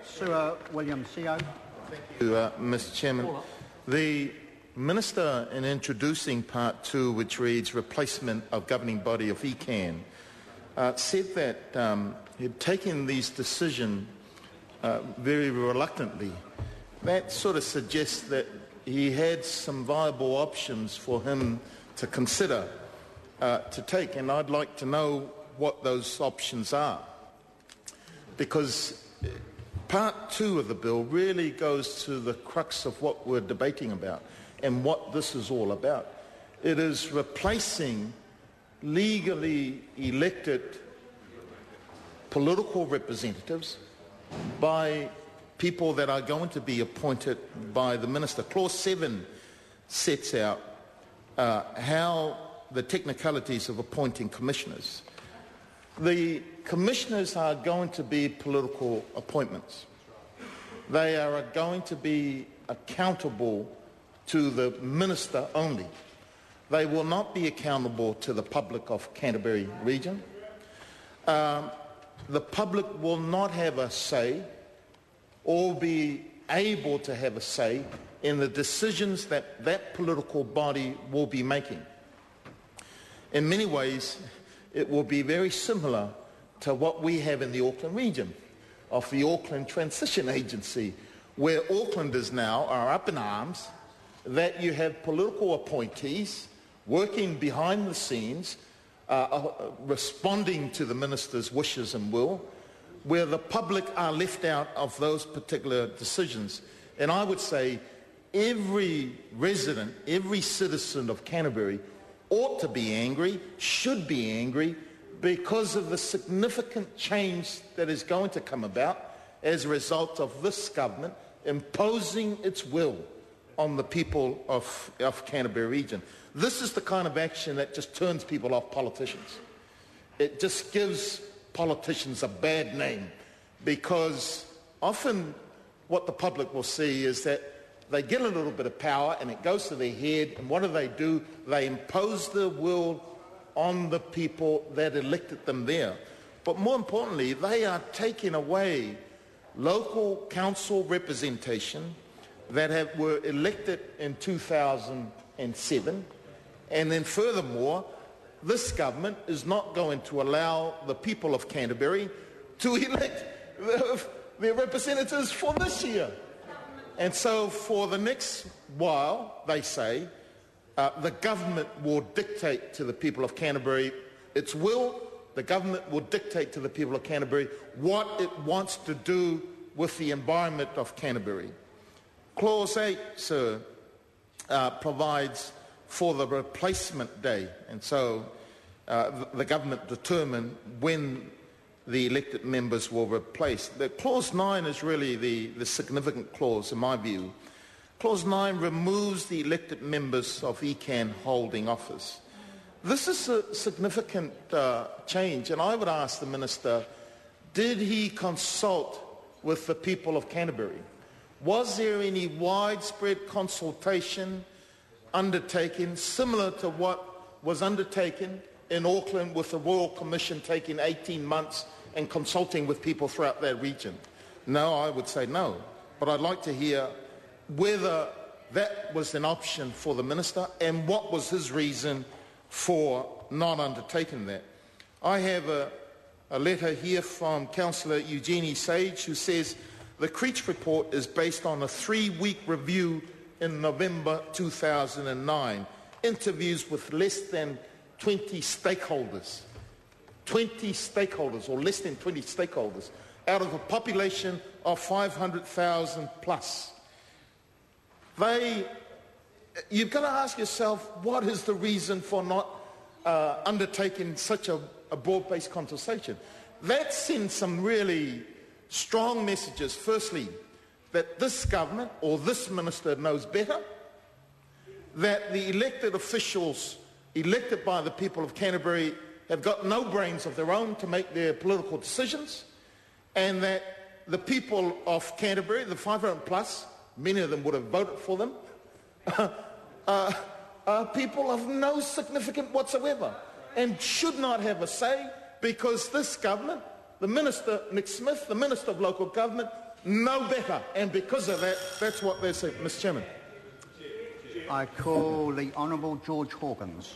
Sir William CO. Thank you, Mr. Chairman. The Minister, in introducing Part 2, which reads replacement of governing body of ECAN, said that he'd taken these decisions very reluctantly. That sort of suggests that he had some viable options for him to consider to take, and I'd like to know what those options are. Because Part 2 of the bill really goes to the crux of what we're debating about and what this is all about. It is replacing legally elected political representatives by people that are going to be appointed by the Minister. Clause 7 sets out how the technicalities of appointing commissioners. The commissioners are going to be political appointments. They are going to be accountable to the Minister only. They will not be accountable to the public of Canterbury region. The public will not have a say or be able to have a say in the decisions that that political body will be making. In many ways, it will be very similar to what we have in the Auckland region of the Auckland Transition Agency, where Aucklanders now are up in arms that you have political appointees working behind the scenes, responding to the Minister's wishes and will, where the public are left out of those particular decisions. And I would say every resident, every citizen of Canterbury ought to be angry, should be angry, because of the significant change that is going to come about as a result of this government imposing its will on the people of Canterbury region. This is the kind of action that just turns people off politicians. It just gives politicians a bad name, because often what the public will see is that they get a little bit of power and it goes to their head, and what do? They impose their will on the people that elected them there. But more importantly, they are taking away local council representation that were elected in 2007, and then furthermore, this government is not going to allow the people of Canterbury to elect their representatives for this year. And so for the next while, they say, the government will dictate to the people of Canterbury its will. The government will dictate to the people of Canterbury what it wants to do with the environment of Canterbury. Clause 8, sir, provides for the replacement day, and so the government determine when the elected members will replace. The Clause 9 is really the significant clause, in my view. Clause 9 removes the elected members of ECAN holding office. This is a significant change, and I would ask the Minister, did he consult with the people of Canterbury? Was there any widespread consultation undertaken, similar to what was undertaken in Auckland with the Royal Commission taking 18 months and consulting with people throughout that region? No, I would say no. But I'd like to hear whether that was an option for the Minister and what was his reason for not undertaking that. I have a letter here from Councillor Eugenie Sage, who says the Creech report is based on a 3-week review in November 2009, interviews with less than 20 stakeholders. 20 stakeholders, or less than 20 stakeholders, out of a population of 500,000 plus. You've got to ask yourself, what is the reason for not undertaking such a broad-based consultation? That sends some really strong messages. Firstly, that this government or this minister knows better, that the elected officials elected by the people of Canterbury have got no brains of their own to make their political decisions, and that the people of Canterbury, the 500 plus, many of them would have voted for them, are people of no significance whatsoever and should not have a say, because this government, the Minister, Nick Smith, the Minister of Local Government, no better. And because of that, that's what they say. Mr. Chairman. I call the Honourable George Hawkins.